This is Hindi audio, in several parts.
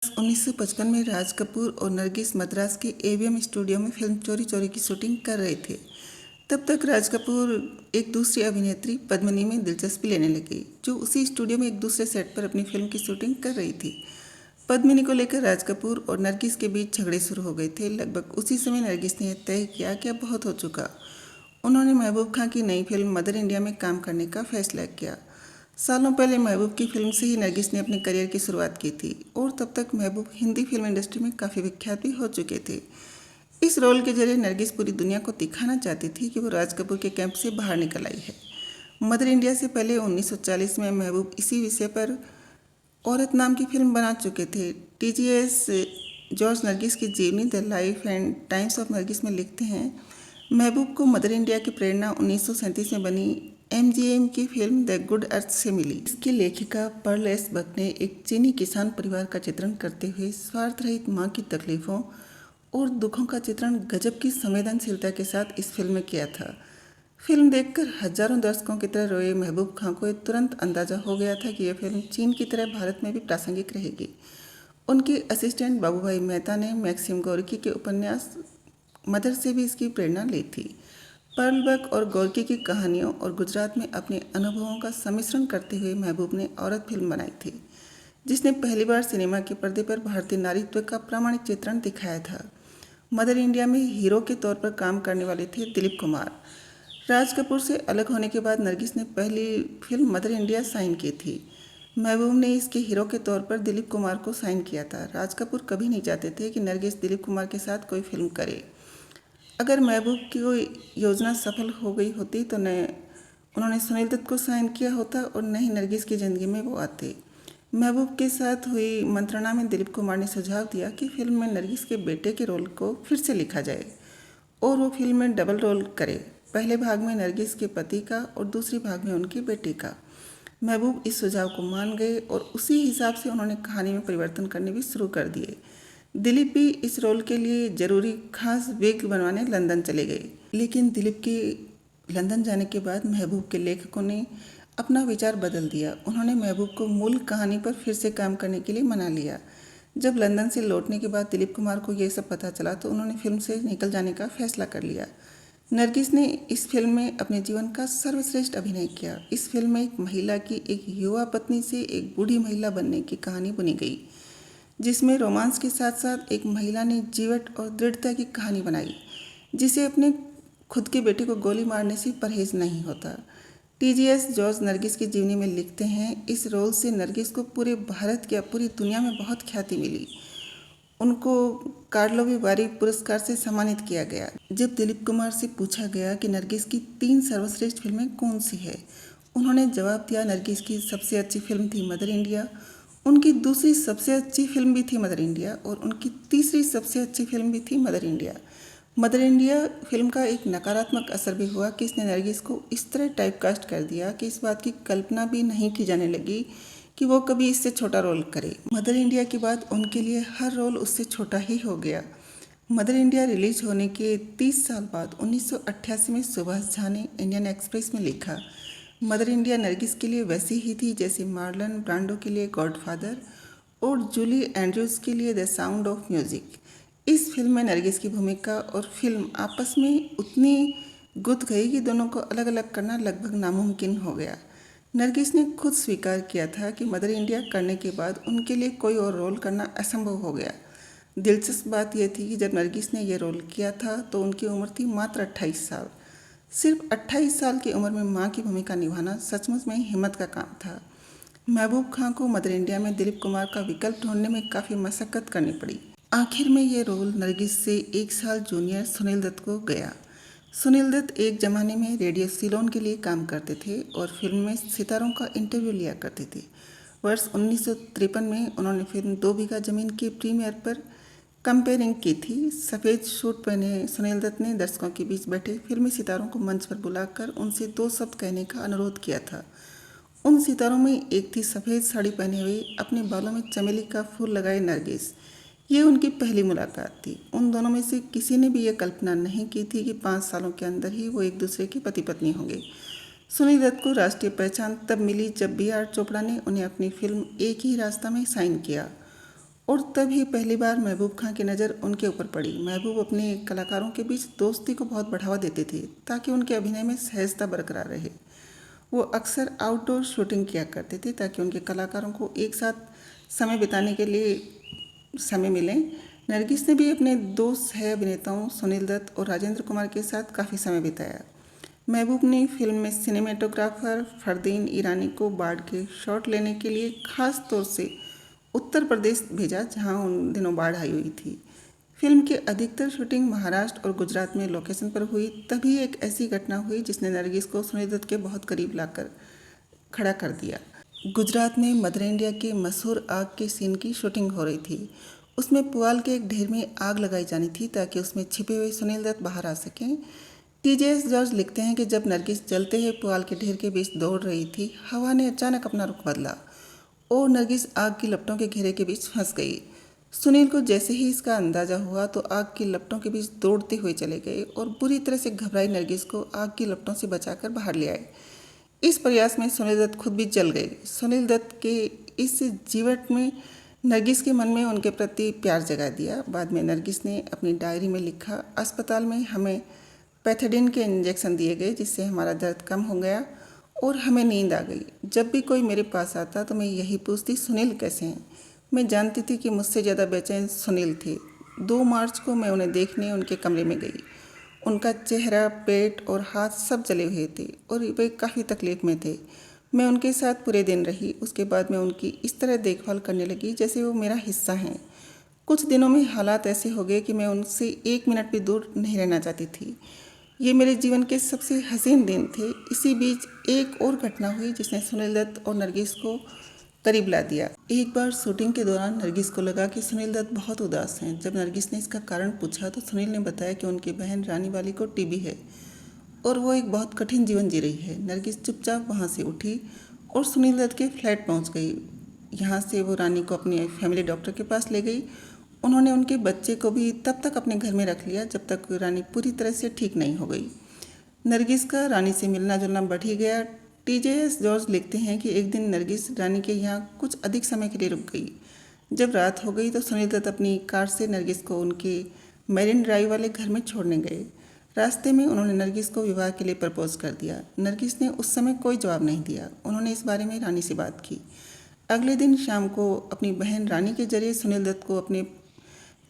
1955 में राज कपूर और नरगिस मद्रास के एवीएम स्टूडियो में फिल्म चोरी चोरी की शूटिंग कर रहे थे। तब तक राज कपूर एक दूसरी अभिनेत्री पद्मिनी में दिलचस्पी लेने लगे, जो उसी स्टूडियो में एक दूसरे सेट पर अपनी फिल्म की शूटिंग कर रही थी। पद्मिनी को लेकर राज कपूर और नरगिस के बीच झगड़े शुरू हो गए थे। लगभग उसी समय नरगिस ने यह तय किया कि अब बहुत हो चुका। उन्होंने महबूब खां की नई फिल्म मदर इंडिया में काम करने का फैसला किया। सालों पहले महबूब की फिल्म से ही नरगिस ने अपने करियर की शुरुआत की थी और तब तक महबूब हिंदी फिल्म इंडस्ट्री में काफ़ी विख्यात भी हो चुके थे। इस रोल के जरिए नरगिस पूरी दुनिया को दिखाना चाहती थी कि वो राज कपूर के कैंप से बाहर निकल आई है। मदर इंडिया से पहले 1940 में महबूब इसी विषय पर औरत नाम की फिल्म बना चुके थे। टीजीएस जॉर्ज नरगिस की जीवनी the life and times of Nargis में लिखते हैं, महबूब को मदर इंडिया की प्रेरणा 1937 में बनी एमजीएम की फिल्म द गुड अर्थ से मिली। इसकी लेखिका पर्ल एस बक ने एक चीनी किसान परिवार का चित्रण करते हुए स्वार्थ रहित माँ की तकलीफों और दुखों का चित्रण गजब की संवेदनशीलता के साथ इस फिल्म में किया था। फिल्म देखकर हजारों दर्शकों की तरह रोए महबूब खां को तुरंत अंदाजा हो गया था कि यह फिल्म चीन की तरह भारत में भी प्रासंगिक रहेगी। उनके असिस्टेंट बाबूभाई मेहता ने मैक्सिम गोर्की के उपन्यास मदर से भी इसकी प्रेरणा ली थी। पर्ल बक और गोर्की की कहानियों और गुजरात में अपने अनुभवों का सम्मिश्रण करते हुए महबूब ने औरत फिल्म बनाई थी, जिसने पहली बार सिनेमा के पर्दे पर भारतीय नारीत्व का प्रामाणिक चित्रण दिखाया था। मदर इंडिया में हीरो के तौर पर काम करने वाले थे दिलीप कुमार। राज कपूर से अलग होने के बाद नरगिस ने पहली फिल्म मदर इंडिया साइन की थी। महबूब ने इसके हीरो के तौर पर दिलीप कुमार को साइन किया था। राज कपूर कभी नहीं चाहते थे कि नरगिस दिलीप कुमार के साथ कोई फिल्म करे। अगर महबूब की कोई योजना सफल हो गई होती तो न उन्होंने सुनील दत्त को साइन किया होता और न ही नरगिस की ज़िंदगी में वो आते। महबूब के साथ हुई मंत्रणा में दिलीप कुमार ने सुझाव दिया कि फिल्म में नरगिस के बेटे के रोल को फिर से लिखा जाए और वो फिल्म में डबल रोल करे, पहले भाग में नरगिस के पति का और दूसरे भाग में उनके बेटे का। महबूब इस सुझाव को मान गए और उसी हिसाब से उन्होंने कहानी में परिवर्तन करने भी शुरू कर दिए। दिलीप भी इस रोल के लिए जरूरी खास विग बनवाने लंदन चले गए, लेकिन दिलीप के लंदन जाने के बाद महबूब के लेखकों ने अपना विचार बदल दिया। उन्होंने महबूब को मूल कहानी पर फिर से काम करने के लिए मना लिया। जब लंदन से लौटने के बाद दिलीप कुमार को ये सब पता चला तो उन्होंने फिल्म से निकल जाने का फैसला कर लिया। नरगिस ने इस फिल्म में अपने जीवन का सर्वश्रेष्ठ अभिनय किया। इस फिल्म में एक महिला की एक युवा पत्नी से एक बूढ़ी महिला बनने की कहानी बुनी गई, जिसमें रोमांस के साथ साथ एक महिला ने जीवट और दृढ़ता की कहानी बनाई, जिसे अपने खुद के बेटे को गोली मारने से परहेज नहीं होता। टीजीएस जॉर्ज नरगिस की जीवनी में लिखते हैं, इस रोल से नरगिस को पूरे भारत या पूरी दुनिया में बहुत ख्याति मिली। उनको कार्लोवी वारी पुरस्कार से सम्मानित किया गया। जब दिलीप कुमार से पूछा गया कि नरगिस की 3 सर्वश्रेष्ठ फिल्में कौन सी है, उन्होंने जवाब दिया नरगिस की सबसे अच्छी फिल्म थी मदर इंडिया, उनकी दूसरी सबसे अच्छी फिल्म भी थी मदर इंडिया और उनकी तीसरी सबसे अच्छी फिल्म भी थी mother India. Mother India film का एक नकारात्मक असर भी हुआ कि इसने नरगिस को इस तरह टाइपकास्ट कर दिया कि इस बात की कल्पना भी नहीं की जाने लगी कि वो कभी इससे छोटा रोल करे। मदर इंडिया के बाद उनके लिए हर रोल उससे छोटा ही हो गया। मदर इंडिया रिलीज होने के 30 साल बाद 1988 में सुभाष झा ने इंडियन एक्सप्रेस में लिखा, मदर इंडिया नरगिस के लिए वैसी ही थी जैसे मार्लन ब्रांडो के लिए गॉडफादर और जूली एंड्रयूज के लिए द साउंड ऑफ म्यूजिक। इस फिल्म में नरगिस की भूमिका और फिल्म आपस में उतनी गुथ गई कि दोनों को अलग अलग करना लगभग नामुमकिन हो गया। नरगिस ने खुद स्वीकार किया था कि मदर इंडिया करने के बाद उनके लिए कोई और रोल करना असंभव हो गया। दिलचस्प बात यह थी कि जब नरगिस ने यह रोल किया था तो उनकी उम्र थी मात्र 28 साल। सिर्फ 28 साल की उम्र में मां की भूमिका निभाना सचमुच में हिम्मत का काम था। महबूब खां को मदर इंडिया में दिलीप कुमार का विकल्प ढूंढने में काफ़ी मशक्कत करनी पड़ी। आखिर में ये रोल नरगिस से 1 साल जूनियर सुनील दत्त को गया। सुनील दत्त एक ज़माने में रेडियो सिलोन के लिए काम करते थे और फिल्म में सितारों का इंटरव्यू लिया करते थे। वर्ष 1953 में उन्होंने फिल्म 2 बीघा ज़मीन के प्रीमियर पर कंपेयरिंग की थी। सफ़ेद सूट पहने सुनील दत्त ने दर्शकों के बीच बैठे फिल्मी सितारों को मंच पर बुलाकर उनसे 2 शब्द कहने का अनुरोध किया था। उन सितारों में एक थी सफ़ेद साड़ी पहने हुई, अपने बालों में चमेली का फूल लगाए नरगिस। ये उनकी पहली मुलाकात थी। उन दोनों में से किसी ने भी यह कल्पना नहीं की थी कि 5 सालों के अंदर ही वो एक दूसरे के पति पत्नी होंगे। सुनील दत्त को राष्ट्रीय पहचान तब मिली जब बी आर चोपड़ा ने उन्हें अपनी फिल्म एक ही रास्ता में साइन किया और तभी पहली बार महबूब खां की नज़र उनके ऊपर पड़ी। महबूब अपने कलाकारों के बीच दोस्ती को बहुत बढ़ावा देते थे ताकि उनके अभिनय में सहजता बरकरार रहे। वो अक्सर आउटडोर शूटिंग किया करते थे ताकि उनके कलाकारों को एक साथ समय बिताने के लिए समय मिले। नरगिस ने भी अपने दो सह अभिनेताओं सुनील दत्त और राजेंद्र कुमार के साथ काफ़ी समय बिताया। महबूब ने फिल्म में सिनेमेटोग्राफर फरदीन ईरानी को बाढ़ के शॉट लेने के लिए खास तौर से उत्तर प्रदेश भेजा, जहां उन दिनों बाढ़ आई हुई थी। फिल्म की अधिकतर शूटिंग महाराष्ट्र और गुजरात में लोकेशन पर हुई। तभी एक ऐसी घटना हुई जिसने नरगिस को सुनील दत्त के बहुत करीब लाकर खड़ा कर दिया। गुजरात में मदर इंडिया के मशहूर आग के सीन की शूटिंग हो रही थी। उसमें पुआल के एक ढेर में आग लगाई जानी थी ताकि उसमें छिपे हुए सुनील दत्त बाहर आ सकें। टीजेएस जॉर्ज लिखते हैं कि जब नरगिस जलते हुए पुआल के ढेर के बीच दौड़ रही थी, हवा ने अचानक अपना रुख बदला और नरगिस आग की लपटों के घेरे के बीच फंस गई। सुनील को जैसे ही इसका अंदाजा हुआ तो आग की लपटों के बीच दौड़ते हुए चले गए और बुरी तरह से घबराई नरगिस को आग की लपटों से बचाकर बाहर ले आए। इस प्रयास में सुनील दत्त खुद भी जल गए। सुनील दत्त के इस जीवट में नरगिस के मन में उनके प्रति प्यार जगा दिया। बाद में नरगिस ने अपनी डायरी में लिखा, अस्पताल में हमें पैथेडिन के इंजेक्शन दिए गए जिससे हमारा दर्द कम हो गया और हमें नींद आ गई। जब भी कोई मेरे पास आता तो मैं यही पूछती, सुनील कैसे हैं। मैं जानती थी कि मुझसे ज़्यादा बेचैन सुनील थे। 2 मार्च को मैं उन्हें देखने उनके कमरे में गई। उनका चेहरा, पेट और हाथ सब जले हुए थे और वे काफ़ी तकलीफ़ में थे। मैं उनके साथ पूरे दिन रही। उसके बाद मैं उनकी इस तरह देखभाल करने लगी जैसे वो मेरा हिस्सा हैं। कुछ दिनों में हालात ऐसे हो गए कि मैं उनसे 1 मिनट भी दूर नहीं रहना चाहती थी। ये मेरे जीवन के सबसे हसीन दिन थे। इसी बीच एक और घटना हुई जिसने सुनील दत्त और नरगिस को करीब ला दिया। एक बार शूटिंग के दौरान नरगिस को लगा कि सुनील दत्त बहुत उदास हैं। जब नरगिस ने इसका कारण पूछा तो सुनील ने बताया कि उनकी बहन रानी वाली को टीबी है और वो एक बहुत कठिन जीवन जी रही है। नरगिस चुपचाप वहाँ से उठी और सुनील दत्त के फ्लैट पहुँच गई। यहाँ से वो रानी को अपने फैमिली डॉक्टर के पास ले गई। उन्होंने उनके बच्चे को भी तब तक अपने घर में रख लिया जब तक रानी पूरी तरह से ठीक नहीं हो गई। नरगिस का रानी से मिलना जुलना बढ़ ही गया। टीजेएस जॉर्ज लिखते हैं कि एक दिन नरगिस रानी के यहाँ कुछ अधिक समय के लिए रुक गई। जब रात हो गई तो सुनील दत्त अपनी कार से नरगिस को उनके मैरिन ड्राइव वाले घर में छोड़ने गए। रास्ते में उन्होंने नरगिस को विवाह के लिए प्रपोज कर दिया। नरगिस ने उस समय कोई जवाब नहीं दिया। उन्होंने इस बारे में रानी से बात की। अगले दिन शाम को अपनी बहन रानी के जरिए सुनील दत्त को अपने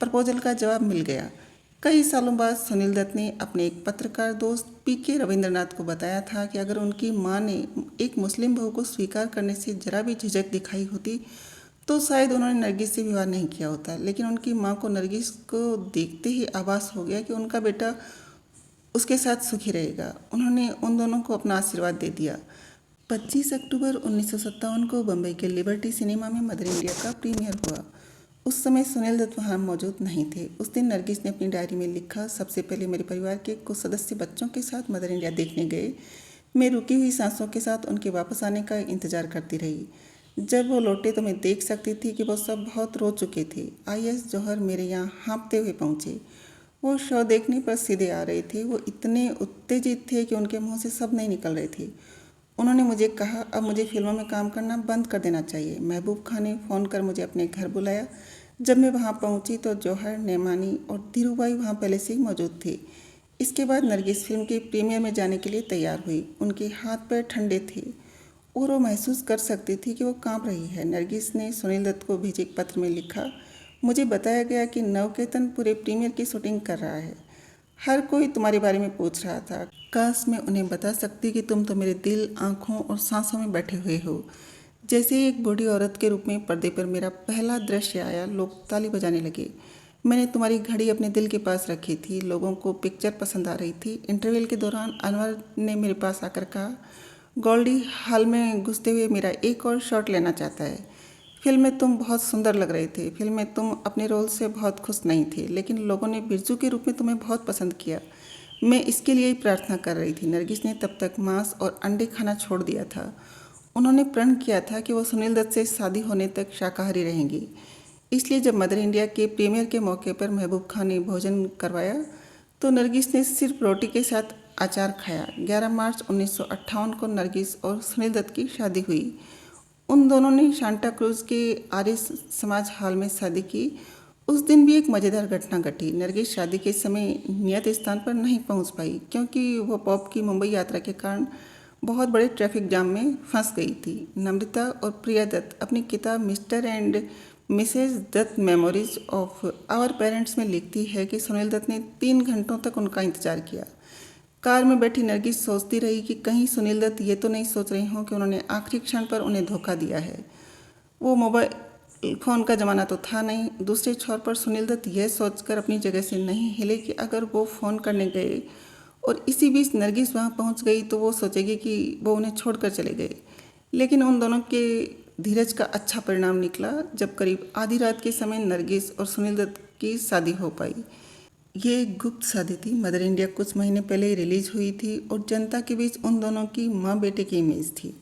प्रपोजल का जवाब मिल गया। कई सालों बाद सुनील दत्त ने अपने एक पत्रकार दोस्त पीके रविंद्रनाथ को बताया था कि अगर उनकी मां ने एक मुस्लिम बहू को स्वीकार करने से जरा भी झिझक दिखाई होती तो शायद उन्होंने नरगिस से विवाह नहीं किया होता। लेकिन उनकी मां को नरगिस को देखते ही आभास हो गया कि उनका बेटा उसके साथ सुखी रहेगा। उन्होंने उन दोनों को अपना आशीर्वाद दे दिया। 25 अक्टूबर 1957 को बम्बई के लिबर्टी सिनेमा में मदर इंडिया का प्रीमियर हुआ। उस समय सुनील दत्त वहाँ मौजूद नहीं थे। उस दिन नरगिस ने अपनी डायरी में लिखा, सबसे पहले मेरे परिवार के कुछ सदस्य बच्चों के साथ मदर इंडिया देखने गए। मैं रुकी हुई सांसों के साथ उनके वापस आने का इंतजार करती रही। जब वो लौटे तो मैं देख सकती थी कि वो सब बहुत रो चुके थे। IS जौहर मेरे यहाँ हाँफते हुए पहुँचे। वो शो देखने पर सीधे आ रहे थे। वो इतने उत्तेजित थे कि उनके मुँह से शब्द नहीं निकल रहे थे। उन्होंने मुझे कहा, अब मुझे फिल्मों में काम करना बंद कर देना चाहिए। महबूब खान ने फ़ोन कर मुझे अपने घर बुलाया। जब मैं वहाँ पहुँची तो जौहर, नेमानी और धीरूभाई वहाँ पहले से ही मौजूद थे। इसके बाद नरगिस फिल्म के प्रीमियर में जाने के लिए तैयार हुई। उनके हाथ पैर ठंडे थे और वो महसूस कर सकती थी कि वो काँप रही है। नरगिस ने सुनील दत्त को भेजे एक पत्र में लिखा, मुझे बताया गया कि नवकेतन पूरे प्रीमियर की शूटिंग कर रहा है। हर कोई तुम्हारे बारे में पूछ रहा था। काश मैं उन्हें बता सकती कि तुम तो मेरे दिल, आँखों और सांसों में बैठे हुए हो। जैसे ही एक बूढ़ी औरत के रूप में पर्दे पर मेरा पहला दृश्य आया, लोग ताली बजाने लगे। मैंने तुम्हारी घड़ी अपने दिल के पास रखी थी। लोगों को पिक्चर पसंद आ रही थी। इंटरवल के दौरान अनवर ने मेरे पास आकर कहा, गोल्डी हॉल में घुसते हुए मेरा एक और शॉट लेना चाहता है। फिल्म में तुम बहुत सुंदर लग रहे थे। फिल्म में तुम अपने रोल से बहुत खुश नहीं थे, लेकिन लोगों ने बिरजू के रूप में तुम्हें बहुत पसंद किया। मैं इसके लिए ही प्रार्थना कर रही थी। नरगिस ने तब तक मांस और अंडे खाना छोड़ दिया था। उन्होंने प्रण किया था कि वो सुनील दत्त से शादी होने तक शाकाहारी रहेंगी। इसलिए जब मदर इंडिया के प्रीमियर के मौके पर महबूब खान ने भोजन करवाया तो नरगिस ने सिर्फ रोटी के साथ अचार खाया। 11 मार्च 1958 को नरगिस और सुनील दत्त की शादी हुई। उन दोनों ने सांता क्रूज के आर्य समाज हॉल में शादी की। उस दिन भी एक मज़ेदार घटना घटी। नरगिस शादी के समय नियत स्थान पर नहीं पहुंच पाई क्योंकि वो पॉप की मुंबई यात्रा के कारण बहुत बड़े ट्रैफिक जाम में फंस गई थी। नम्रता और प्रिया दत्त अपनी किताब Mr and Mrs Dutt memories of our parents में लिखती है कि सुनील दत्त ने 3 घंटों तक उनका इंतजार किया। कार में बैठी नरगिस सोचती रही कि कहीं सुनील दत्त ये तो नहीं सोच रहे हों कि उन्होंने आखिरी क्षण पर उन्हें धोखा दिया है। वो मोबाइल फ़ोन का ज़माना तो था नहीं। दूसरे छोर पर सुनील दत्त यह सोचकर अपनी जगह से नहीं हिले कि अगर वो फ़ोन करने गए और इसी बीच नरगिस वहाँ पहुँच गई तो वो सोचेगी कि वो उन्हें छोड़कर चले गए। लेकिन उन दोनों के धीरज का अच्छा परिणाम निकला जब करीब आधी रात के समय नरगिस और सुनील दत्त की शादी हो पाई। ये एक गुप्त शादी थी। मदर इंडिया कुछ महीने पहले ही रिलीज हुई थी और जनता के बीच उन दोनों की माँ बेटे की इमेज थी।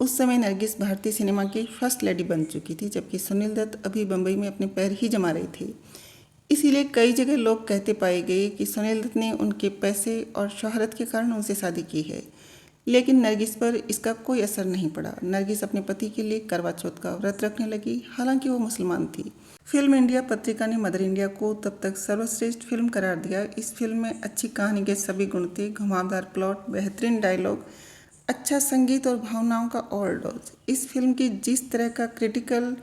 उस समय नरगिस भारतीय सिनेमा की फर्स्ट लेडी बन चुकी थी जबकि सुनील दत्त अभी बम्बई में अपने पैर ही जमा रहे थे। इसीलिए कई जगह लोग कहते पाए गए कि सुनील दत्त ने उनके पैसे और शोहरत के कारण उनसे शादी की है। लेकिन नरगिस पर इसका कोई असर नहीं पड़ा। नरगिस अपने पति के लिए करवा चौथ का व्रत रखने लगी, हालांकि वो मुसलमान थी। फिल्म इंडिया पत्रिका ने मदर इंडिया को तब तक सर्वश्रेष्ठ फिल्म करार दिया। इस फिल्म में अच्छी कहानी के सभी गुण थे, घुमावदार प्लॉट, बेहतरीन डायलॉग, अच्छा संगीत और भावनाओं का ओवरडोज। इस फिल्म की जिस तरह का क्रिटिकल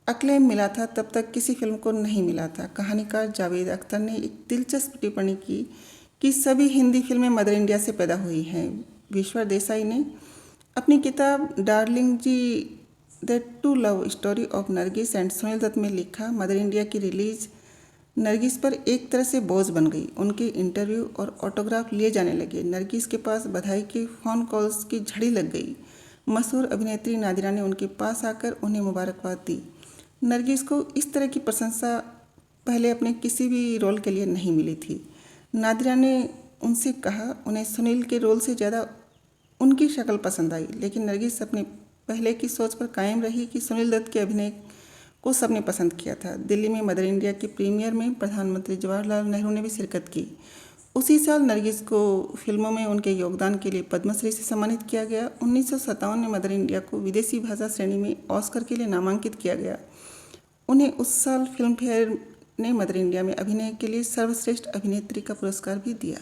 अक्लेम मिला था तब तक किसी फिल्म को नहीं मिला था। कहानीकार जावेद अख्तर ने एक दिलचस्प टिप्पणी की कि सभी हिंदी फिल्में मदर इंडिया से पैदा हुई हैं। विश्वर देसाई ने अपनी किताब darling ji the two love story of Nargis and Sunil Dutt में लिखा, मदर इंडिया की रिलीज नरगिस पर एक तरह से बोझ बन गई। उनके इंटरव्यू और ऑटोग्राफ लिए जाने लगे। नरगिस के पास बधाई के फ़ोन कॉल्स की झड़ी लग गई। मशहूर अभिनेत्री नादिरा ने उनके पास आकर उन्हें मुबारकबाद दी। नरगिस को इस तरह की प्रशंसा पहले अपने किसी भी रोल के लिए नहीं मिली थी। नादिरा ने उनसे कहा उन्हें सुनील के रोल से ज़्यादा उनकी शक्ल पसंद आई, लेकिन नरगिस अपने पहले की सोच पर कायम रही कि सुनील दत्त के अभिनय को सबने पसंद किया था। दिल्ली में मदर इंडिया के प्रीमियर में प्रधानमंत्री जवाहरलाल नेहरू ने भी शिरकत की। उसी साल नरगिस को फिल्मों में उनके योगदान के लिए पद्मश्री से सम्मानित किया गया। 1957 में मदर इंडिया को विदेशी भाषा श्रेणी में ऑस्कर के लिए नामांकित किया गया। उन्हें उस साल फिल्म फेयर ने मदर इंडिया में अभिनय के लिए सर्वश्रेष्ठ अभिनेत्री का पुरस्कार भी दिया।